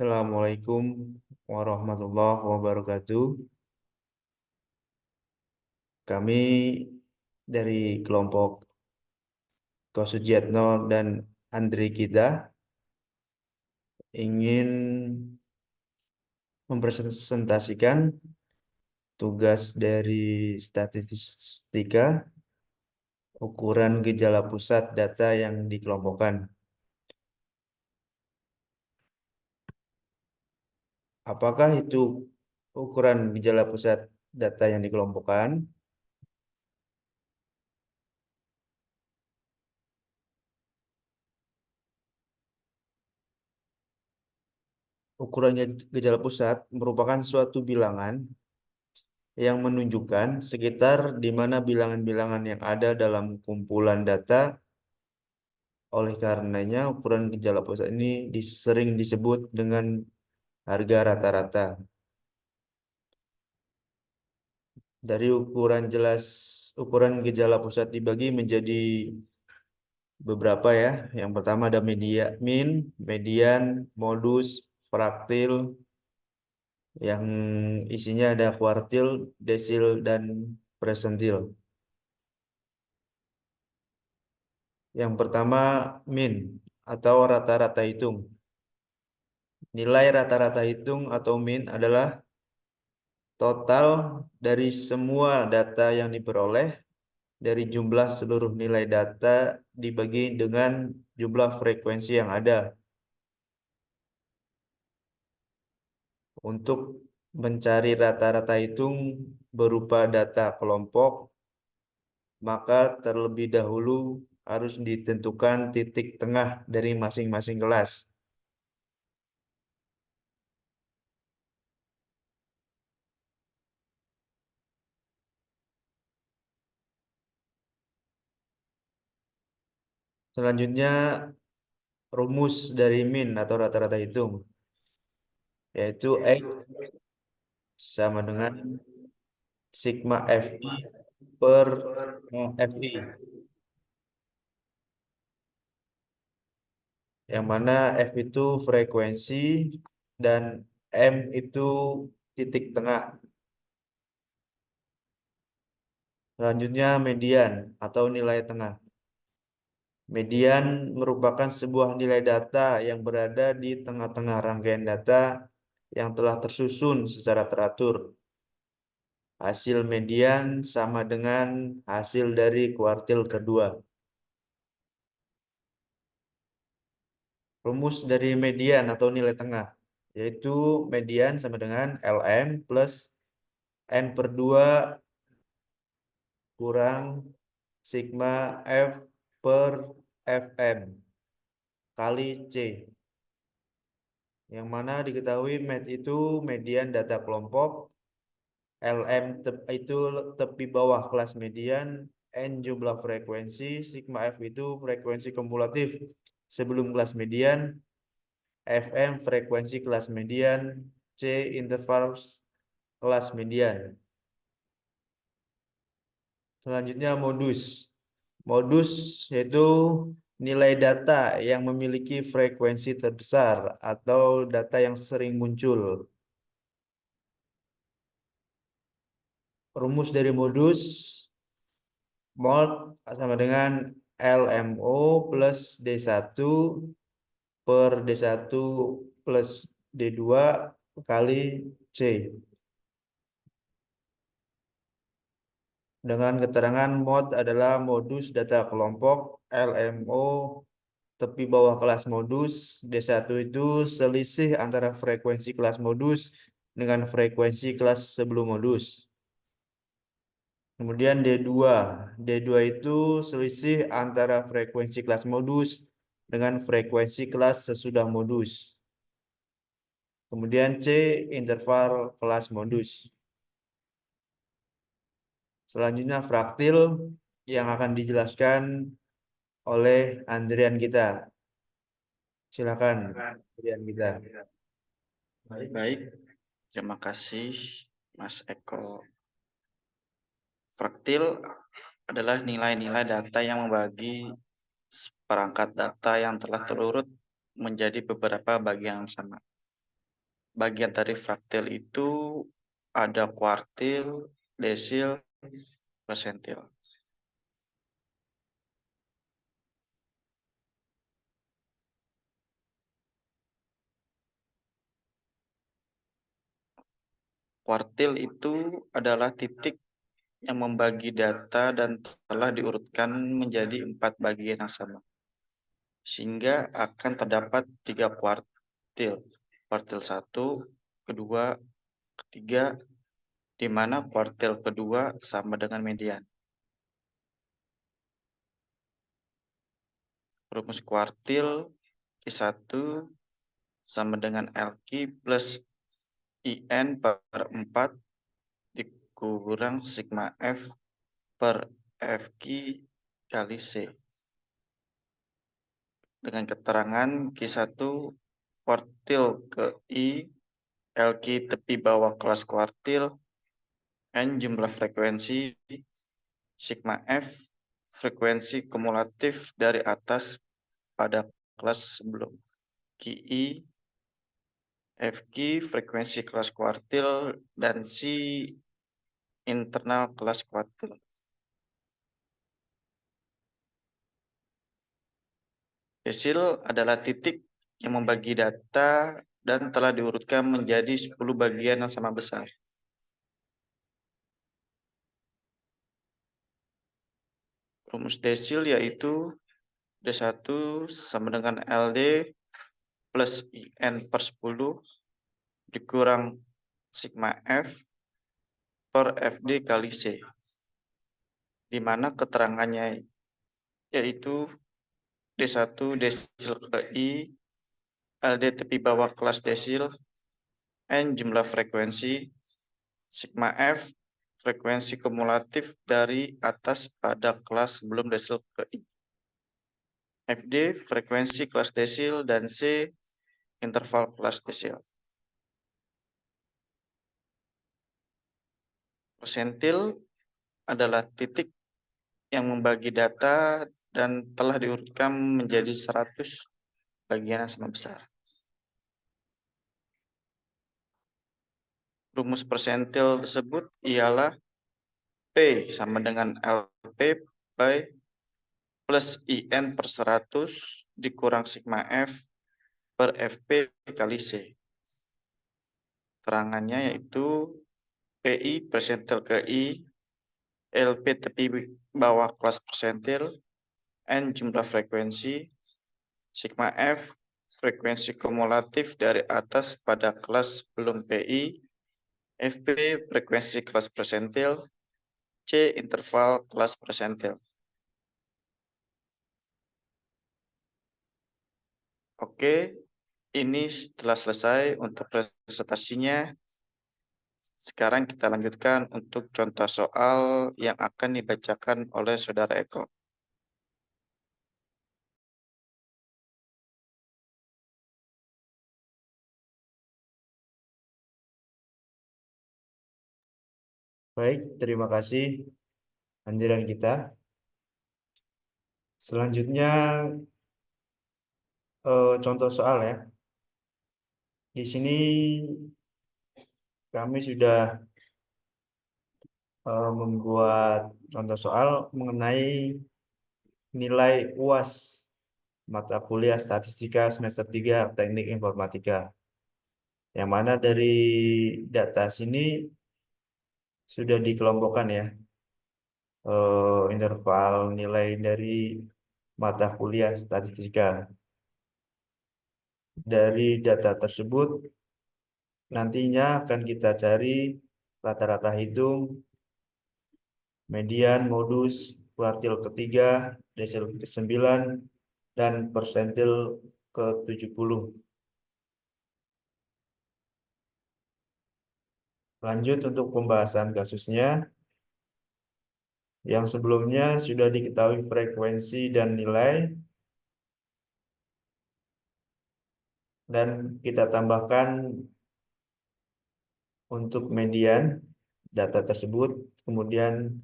Assalamualaikum warahmatullahi wabarakatuh. Kami dari kelompok Ko Sujiatno dan Andri kita ingin mempresentasikan tugas dari statistika ukuran gejala pusat data yang dikelompokkan. Apakah itu ukuran gejala pusat data yang dikelompokkan? Ukuran gejala pusat merupakan suatu bilangan yang menunjukkan sekitar di mana bilangan-bilangan yang ada dalam kumpulan data. Oleh karenanya, ukuran gejala pusat ini sering disebut dengan harga rata-rata. Dari ukuran gejala pusat dibagi menjadi beberapa ya. Yang pertama ada min, median, modus, fraktil, yang isinya ada kuartil, desil, dan persentil. Yang pertama min atau rata-rata hitung. Nilai rata-rata hitung atau min adalah total dari semua data yang diperoleh dari jumlah seluruh nilai data dibagi dengan jumlah frekuensi yang ada. Untuk mencari rata-rata hitung berupa data kelompok, maka terlebih dahulu harus ditentukan titik tengah dari masing-masing kelas. Selanjutnya, rumus dari min atau rata-rata hitung, yaitu X sama dengan sigma FI per FI, yang mana F itu frekuensi dan M itu titik tengah. Selanjutnya median atau nilai tengah. Median merupakan sebuah nilai data yang berada di tengah-tengah rangkaian data yang telah tersusun secara teratur. Hasil median sama dengan hasil dari kuartil kedua. Rumus dari median atau nilai tengah, yaitu median sama dengan LM plus N per 2 kurang sigma F per FM kali C. Yang mana diketahui med itu median data kelompok, LM itu tepi bawah kelas median, N jumlah frekuensi, sigma F itu frekuensi kumulatif sebelum kelas median, FM frekuensi kelas median, C interval kelas median. Selanjutnya modus. Modus yaitu nilai data yang memiliki frekuensi terbesar atau data yang sering muncul. Rumus dari modus, mod sama dengan LMO plus D1 per D1 plus D2 kali C. Dengan keterangan mod adalah modus data kelompok, LMO tepi bawah kelas modus, D1 itu selisih antara frekuensi kelas modus dengan frekuensi kelas sebelum modus. Kemudian D2. D2 itu selisih antara frekuensi kelas modus dengan frekuensi kelas sesudah modus. Kemudian C interval kelas modus. Selanjutnya fraktil yang akan dijelaskan oleh Andrian kita. Silakan Andrian kita. Baik, terima kasih Mas Eko. Fraktil adalah nilai-nilai data yang membagi perangkat data yang telah terurut menjadi beberapa bagian yang sama. bagian dari fraktil itu ada kuartil, desil, persentil. Kuartil itu adalah titik yang membagi data dan telah diurutkan menjadi 4 bagian yang sama. Sehingga akan terdapat 3 kuartil. Kuartil 1, kedua, ketiga, di mana kuartil kedua sama dengan median. Rumus kuartil Q1 sama dengan LQ plus IN per 4 dikurang sigma F per FQ kali C. Dengan keterangan Q1 kuartil ke I, LQ tepi bawah kelas kuartil, N jumlah frekuensi, sigma F frekuensi kumulatif dari atas pada kelas sebelum. QI, FQ frekuensi kelas kuartil, dan C internal kelas kuartil. Desil adalah titik yang membagi data dan telah diurutkan menjadi 10 bagian yang sama besar. Rumus desil yaitu D1 sama dengan LD plus IN per 10 dikurang sigma F per FD kali C. Di mana keterangannya yaitu D1 desil ke I, LD tepi bawah kelas desil, N jumlah frekuensi, sigma F frekuensi kumulatif dari atas pada kelas sebelum desil ke I. FD frekuensi kelas desil dan C interval kelas desil. Persentil adalah titik yang membagi data dan telah diurutkan menjadi 100 bagian yang sama besar. Rumus persentil tersebut ialah P sama dengan LP by plus IN per 100 dikurang sigma F per FP kali C. Terangannya yaitu PI persentil ke I, LP tepi bawah kelas persentil, N jumlah frekuensi, sigma F frekuensi kumulatif dari atas pada kelas belum PI, FP frekuensi kelas persentil, C interval kelas persentil. Oke, ini telah selesai untuk presentasinya. Sekarang kita lanjutkan untuk contoh soal yang akan dibacakan oleh Saudara Eko. Baik, terima kasih anjuran kita. Selanjutnya contoh soal ya. Di sini kami sudah membuat contoh soal mengenai nilai UAS mata kuliah Statistika semester 3 Teknik Informatika. Yang mana dari data sini sudah dikelompokkan ya interval nilai dari mata kuliah Statistika. Dari data tersebut nantinya akan kita cari rata-rata hitung, median, modus, kuartil ketiga, desil ke-9, dan persentil ke-70. Lanjut untuk pembahasan kasusnya. Yang sebelumnya sudah diketahui frekuensi dan nilai, dan kita tambahkan untuk median data tersebut, kemudian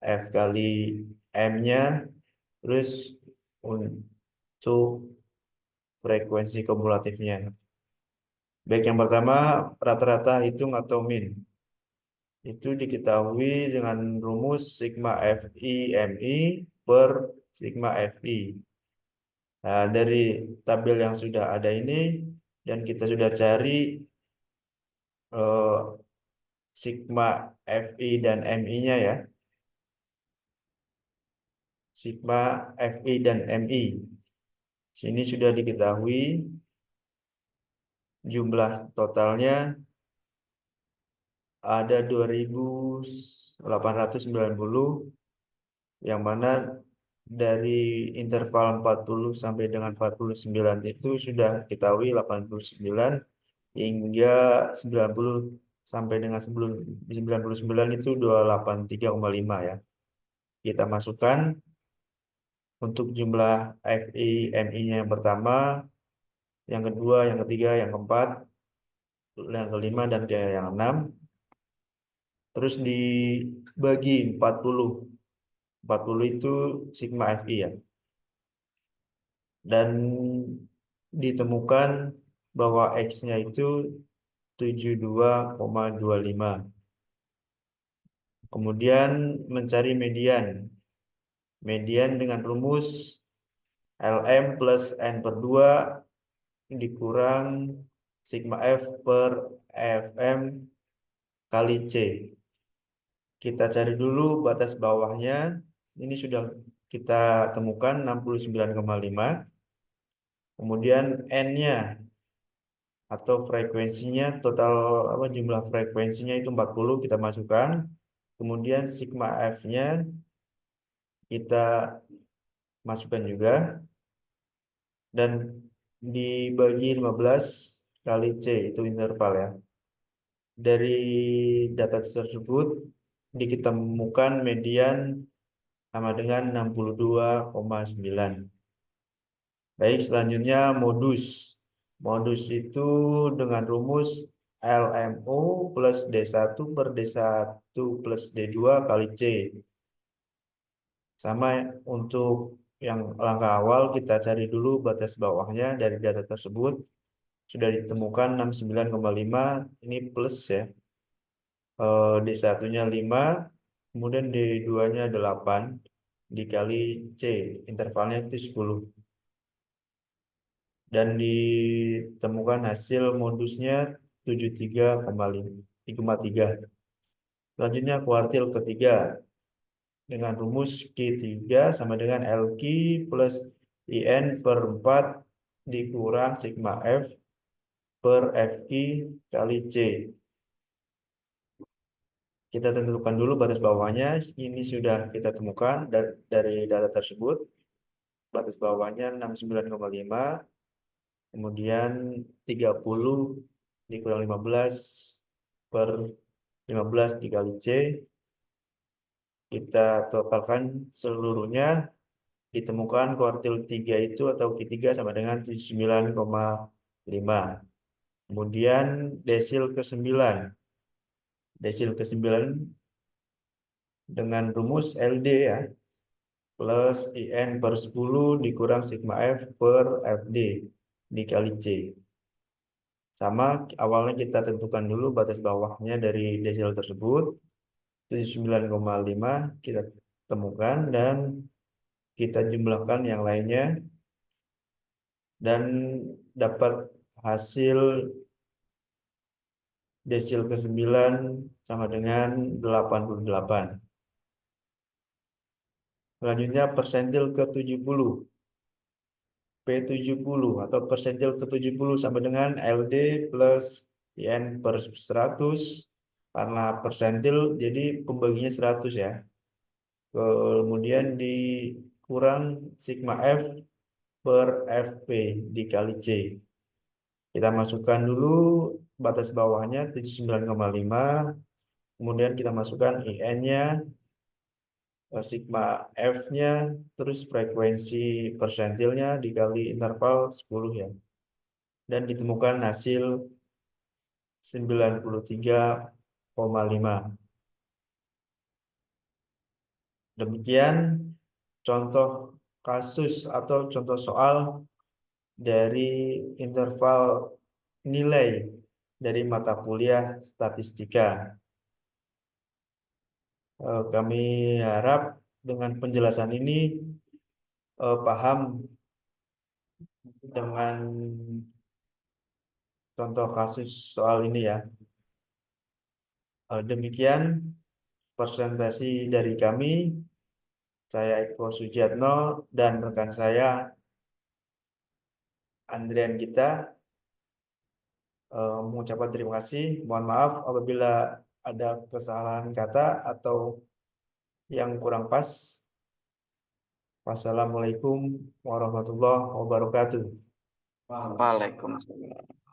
F kali M-nya, terus untuk frekuensi kumulatifnya. Baik, yang pertama rata-rata hitung atau min. Itu diketahui dengan rumus sigma FI MI per sigma FI. Nah, dari tabel yang sudah ada ini dan kita sudah cari eh, sigma FI dan MI-nya ya. Sigma FI dan MI. Sini sudah diketahui jumlah totalnya ada 2.890, yang mana dari interval 40 sampai dengan 49 itu sudah diketahui 89 hingga 90 sampai dengan 99 itu 283,5 ya. Kita masukkan untuk jumlah FI MI-nya yang pertama, yang kedua, yang ketiga, yang keempat, yang kelima, dan yang enam. Terus dibagi 40. 40 itu sigma FI ya. Dan ditemukan bahwa X-nya itu 72,25. Kemudian mencari median. Median dengan rumus LM plus N per 2 dikurang sigma F per FM kali C. Kita cari dulu batas bawahnya. Ini sudah kita temukan 69,5. Kemudian N-nya atau frekuensinya, total jumlah frekuensinya itu 40, kita masukkan. Kemudian sigma F-nya kita masukkan juga dan dibagi 15 kali C, itu interval ya. Dari data tersebut ditemukan median sama dengan 62,9. Baik, selanjutnya modus. Modus itu dengan rumus LMU plus D1 per D1 plus D2 kali C. Sama untuk yang langkah awal, kita cari dulu batas bawahnya dari data tersebut. Sudah ditemukan 69,5, ini plus ya. D1-nya 5, kemudian D2-nya 8, dikali C, intervalnya itu 10. Dan ditemukan hasil modusnya 73,3. Selanjutnya kuartil ketiga dengan rumus Q3 sama dengan LQ plus IN per 4 dikurang sigma F per FI kali C. Kita tentukan dulu batas bawahnya. Ini sudah kita temukan dari data tersebut. Batas bawahnya 69,5. Kemudian 30 dikurang 15 per 15 dikali C. Kita totalkan seluruhnya. Ditemukan kuartil 3 itu atau Q3 sama dengan 79,5. Kemudian desil ke-9. Desil ke-9 dengan rumus LD ya. Plus IN per 10 dikurang sigma F per FD dikali C. Sama, awalnya kita tentukan dulu batas bawahnya dari desil tersebut. 79,5 kita temukan dan kita jumlahkan yang lainnya. Dan dapat hasil desil ke-9 sama dengan 88. Selanjutnya persentil ke-70. P70 atau persentil ke-70 sama dengan LD plus IN per 100. Karena persentil jadi pembaginya 100 ya. Kemudian dikurang sigma F per FP dikali C. Kita masukkan dulu batas bawahnya 79,5. Kemudian kita masukkan IN-nya, sigma F-nya, terus frekuensi persentilnya dikali interval 10 ya. Dan ditemukan hasil 93,5. Demikian contoh kasus atau contoh soal dari interval nilai dari mata kuliah statistika. Kami harap dengan penjelasan ini paham dengan contoh kasus soal ini ya. Demikian presentasi dari kami. Saya Eko Sujiatno dan rekan saya Andrian Gita mengucapkan terima kasih. Mohon maaf apabila ada kesalahan kata atau yang kurang pas. Wassalamualaikum warahmatullahi wabarakatuh. Waalaikumsalam.